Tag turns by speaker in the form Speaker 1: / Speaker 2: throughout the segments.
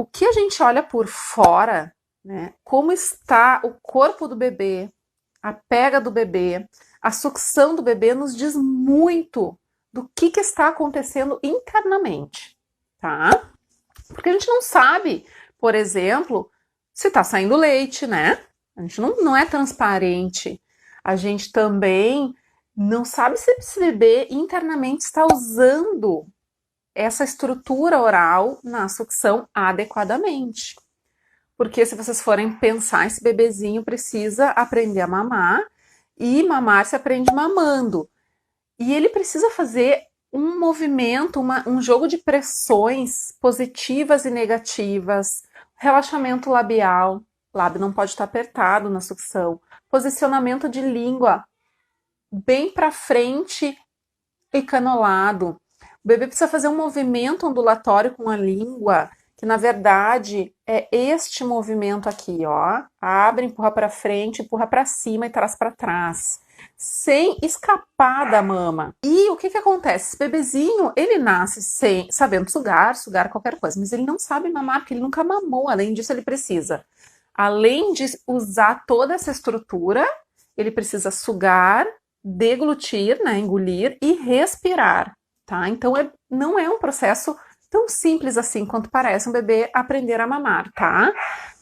Speaker 1: o que a gente olha por fora, né? Como está o corpo do bebê, a pega do bebê, a sucção do bebê nos diz muito do que está acontecendo internamente, tá? Porque a gente não sabe, por exemplo, se está saindo leite, né? A gente não é transparente. A gente também não sabe se esse bebê internamente está usando essa estrutura oral na sucção adequadamente. Porque se vocês forem pensar, esse bebezinho precisa aprender a mamar e mamar se aprende mamando. E ele precisa fazer um movimento, um jogo de pressões positivas e negativas, relaxamento labial, lábio não pode estar apertado na sucção, posicionamento de língua bem para frente e canolado. O bebê precisa fazer um movimento ondulatório com a língua, que na verdade é este movimento aqui, ó. Abre, empurra para frente, empurra para cima e traz para trás, sem escapar da mama. E o que acontece? Esse bebezinho, ele nasce sabendo sugar qualquer coisa, mas ele não sabe mamar, porque ele nunca mamou. Além disso, ele precisa, além de usar toda essa estrutura, ele precisa sugar, deglutir, né, engolir e respirar, tá? Então não é um processo tão simples assim quanto parece um bebê aprender a mamar, tá?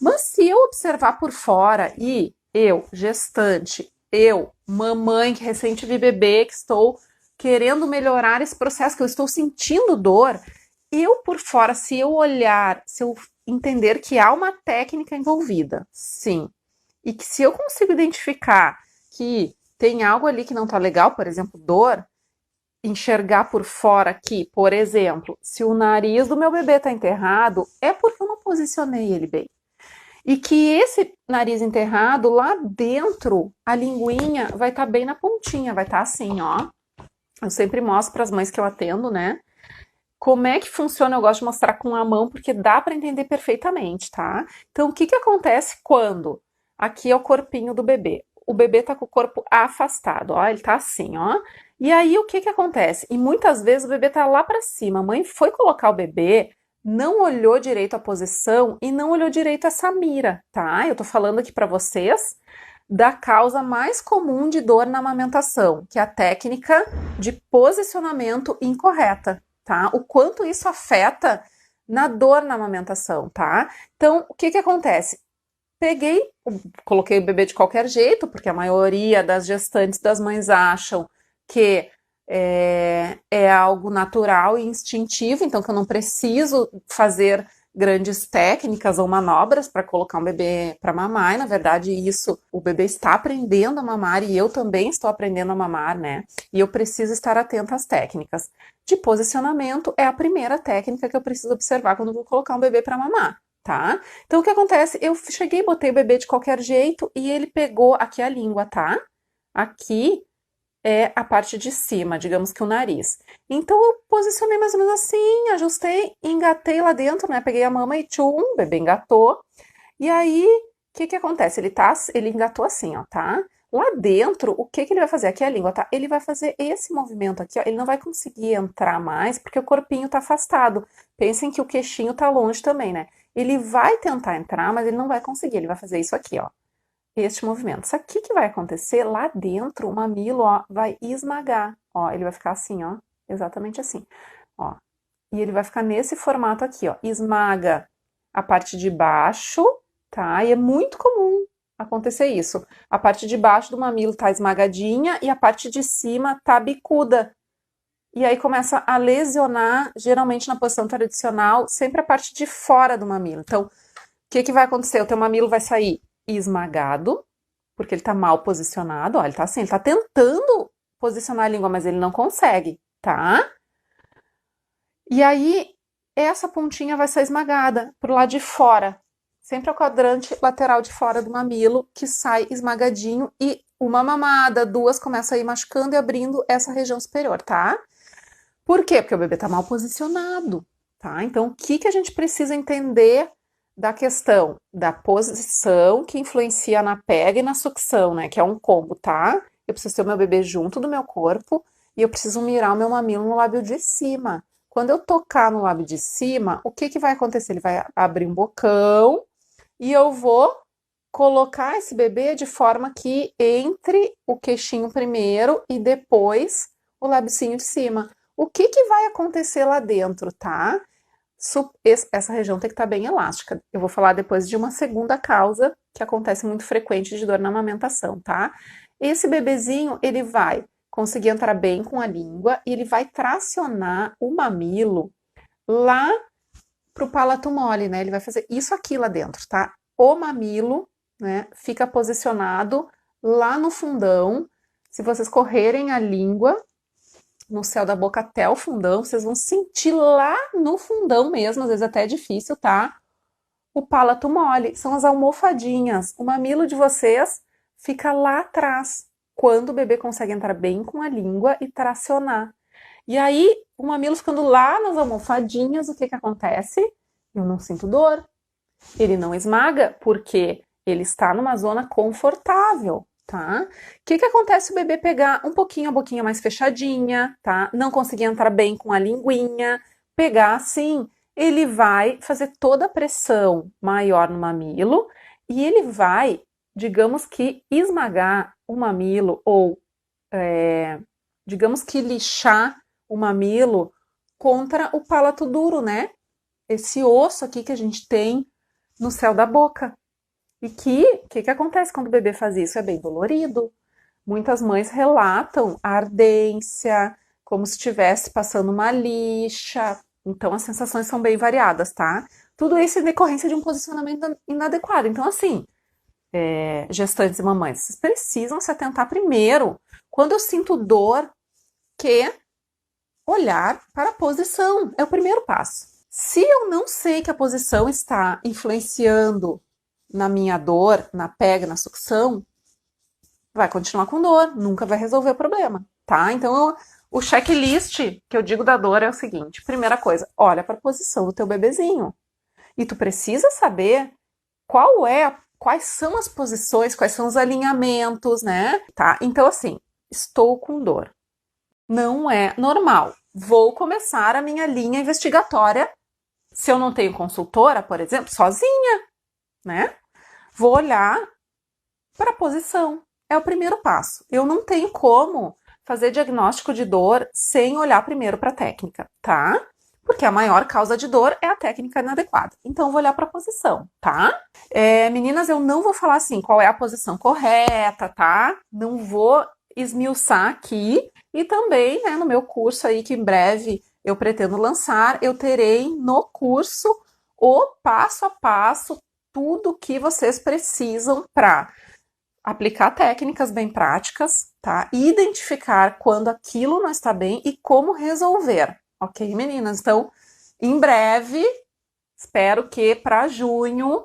Speaker 1: Mas se eu observar por fora e eu, gestante, eu, mamãe que recém tive bebê, que estou querendo melhorar esse processo, que eu estou sentindo dor, eu por fora, se eu olhar, se eu entender que há uma técnica envolvida, sim, e que se eu consigo identificar que tem algo ali que não tá legal, por exemplo, dor, enxergar por fora que, por exemplo, se o nariz do meu bebê tá enterrado, é porque eu não posicionei ele bem. E que esse nariz enterrado, lá dentro, a linguinha vai estar bem na pontinha, vai estar assim, ó. Eu sempre mostro para as mães que eu atendo, né? Como é que funciona, eu gosto de mostrar com a mão, porque dá para entender perfeitamente, tá? Então, o que acontece quando? Aqui é o corpinho do bebê. O bebê tá com o corpo afastado, ó, ele tá assim, ó. E aí, o que acontece? E muitas vezes o bebê tá lá para cima. A mãe foi colocar o bebê, não olhou direito a posição e não olhou direito essa mira, tá? Eu tô falando aqui para vocês da causa mais comum de dor na amamentação, que é a técnica de posicionamento incorreta, tá? O quanto isso afeta na dor na amamentação, tá? Então, o que acontece? Coloquei o bebê de qualquer jeito, porque a maioria das gestantes, das mães acham que é algo natural e instintivo, então que eu não preciso fazer grandes técnicas ou manobras para colocar um bebê para mamar, e na verdade o bebê está aprendendo a mamar e eu também estou aprendendo a mamar, né? E eu preciso estar atenta às técnicas. De posicionamento é a primeira técnica que eu preciso observar quando eu vou colocar um bebê para mamar, tá? Então o que acontece? Eu cheguei, botei o bebê de qualquer jeito e ele pegou aqui a língua, tá? Aqui é a parte de cima, digamos que o nariz. Então eu posicionei mais ou menos assim, ajustei, engatei lá dentro, né? Peguei a mama e tchum, o bebê engatou. E aí, o que acontece? Ele engatou assim, ó, tá? Lá dentro, o que ele vai fazer? Aqui é a língua, tá? Ele vai fazer esse movimento aqui, ó. Ele não vai conseguir entrar mais porque o corpinho tá afastado. Pensem que o queixinho tá longe também, né? Ele vai tentar entrar, mas ele não vai conseguir. Ele vai fazer isso aqui, ó. Este movimento. Só que o que vai acontecer? Lá dentro, o mamilo, ó, vai esmagar. Ó, ele vai ficar assim, ó, exatamente assim, ó. E ele vai ficar nesse formato aqui, ó. Esmaga a parte de baixo, tá? E é muito comum acontecer isso. A parte de baixo do mamilo tá esmagadinha e a parte de cima tá bicuda. E aí começa a lesionar, geralmente na posição tradicional, sempre a parte de fora do mamilo. Então, o que vai acontecer? O teu mamilo vai sair esmagado, porque ele tá mal posicionado, ó, ele tá assim, ele tá tentando posicionar a língua, mas ele não consegue, tá? E aí, essa pontinha vai ser esmagada pro lado de fora, sempre é o quadrante lateral de fora do mamilo, que sai esmagadinho, e uma mamada, duas, começa a ir machucando e abrindo essa região superior, tá? Por quê? Porque o bebê tá mal posicionado, tá? Então, o que a gente precisa entender da questão da posição que influencia na pega e na sucção, né? Que é um combo, tá? Eu preciso ter o meu bebê junto do meu corpo e eu preciso mirar o meu mamilo no lábio de cima. Quando eu tocar no lábio de cima, o que que vai acontecer? Ele vai abrir um bocão e eu vou colocar esse bebê de forma que entre o queixinho primeiro e depois o labicinho de cima. O que que vai acontecer lá dentro, tá? Essa região tem que estar bem elástica. Eu vou falar depois de uma segunda causa que acontece muito frequente de dor na amamentação, tá? Esse bebezinho, ele vai conseguir entrar bem com a língua e ele vai tracionar o mamilo lá pro palato mole, né? Ele vai fazer isso aqui lá dentro, tá? O mamilo, né, fica posicionado lá no fundão. Se vocês correrem a língua no céu da boca até o fundão, vocês vão sentir lá no fundão mesmo, às vezes até é difícil, tá? O palato mole, são as almofadinhas. O mamilo de vocês fica lá atrás, quando o bebê consegue entrar bem com a língua e tracionar. E aí, o mamilo ficando lá nas almofadinhas, o que que acontece? Eu não sinto dor. Ele não esmaga, porque ele está numa zona confortável, tá? O que que acontece se o bebê pegar um pouquinho a boquinha mais fechadinha, tá? Não conseguir entrar bem com a linguinha, pegar assim, ele vai fazer toda a pressão maior no mamilo e ele vai, digamos que, esmagar o mamilo ou, digamos que lixar o mamilo contra o palato duro, né? Esse osso aqui que a gente tem no céu da boca. E que acontece quando o bebê faz isso? É bem dolorido. Muitas mães relatam a ardência, como se estivesse passando uma lixa. Então, as sensações são bem variadas, tá? Tudo isso em decorrência de um posicionamento inadequado. Então, assim, gestantes e mamães, vocês precisam se atentar primeiro, quando eu sinto dor, que olhar para a posição. É o primeiro passo. Se eu não sei que a posição está influenciando na minha dor, na pega, na sucção, vai continuar com dor, nunca vai resolver o problema, tá? Então, o checklist que eu digo da dor é o seguinte: primeira coisa, olha para a posição do teu bebezinho. E tu precisa saber quais são as posições, quais são os alinhamentos, né? Tá? Então, assim, estou com dor. Não é normal. Vou começar a minha linha investigatória, se eu não tenho consultora, por exemplo, sozinha, né? Vou olhar para a posição. É o primeiro passo. Eu não tenho como fazer diagnóstico de dor sem olhar primeiro para a técnica, tá? Porque a maior causa de dor é a técnica inadequada. Então, eu vou olhar para a posição, tá? Meninas, eu não vou falar assim qual é a posição correta, tá? Não vou esmiuçar aqui. E também, né, no meu curso aí, que em breve eu pretendo lançar, eu terei no curso o passo a passo, tudo que vocês precisam para aplicar técnicas bem práticas, tá? Identificar quando aquilo não está bem e como resolver, ok, meninas? Então, em breve, espero que para junho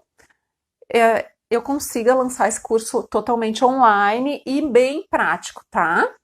Speaker 1: eu consiga lançar esse curso totalmente online e bem prático, tá?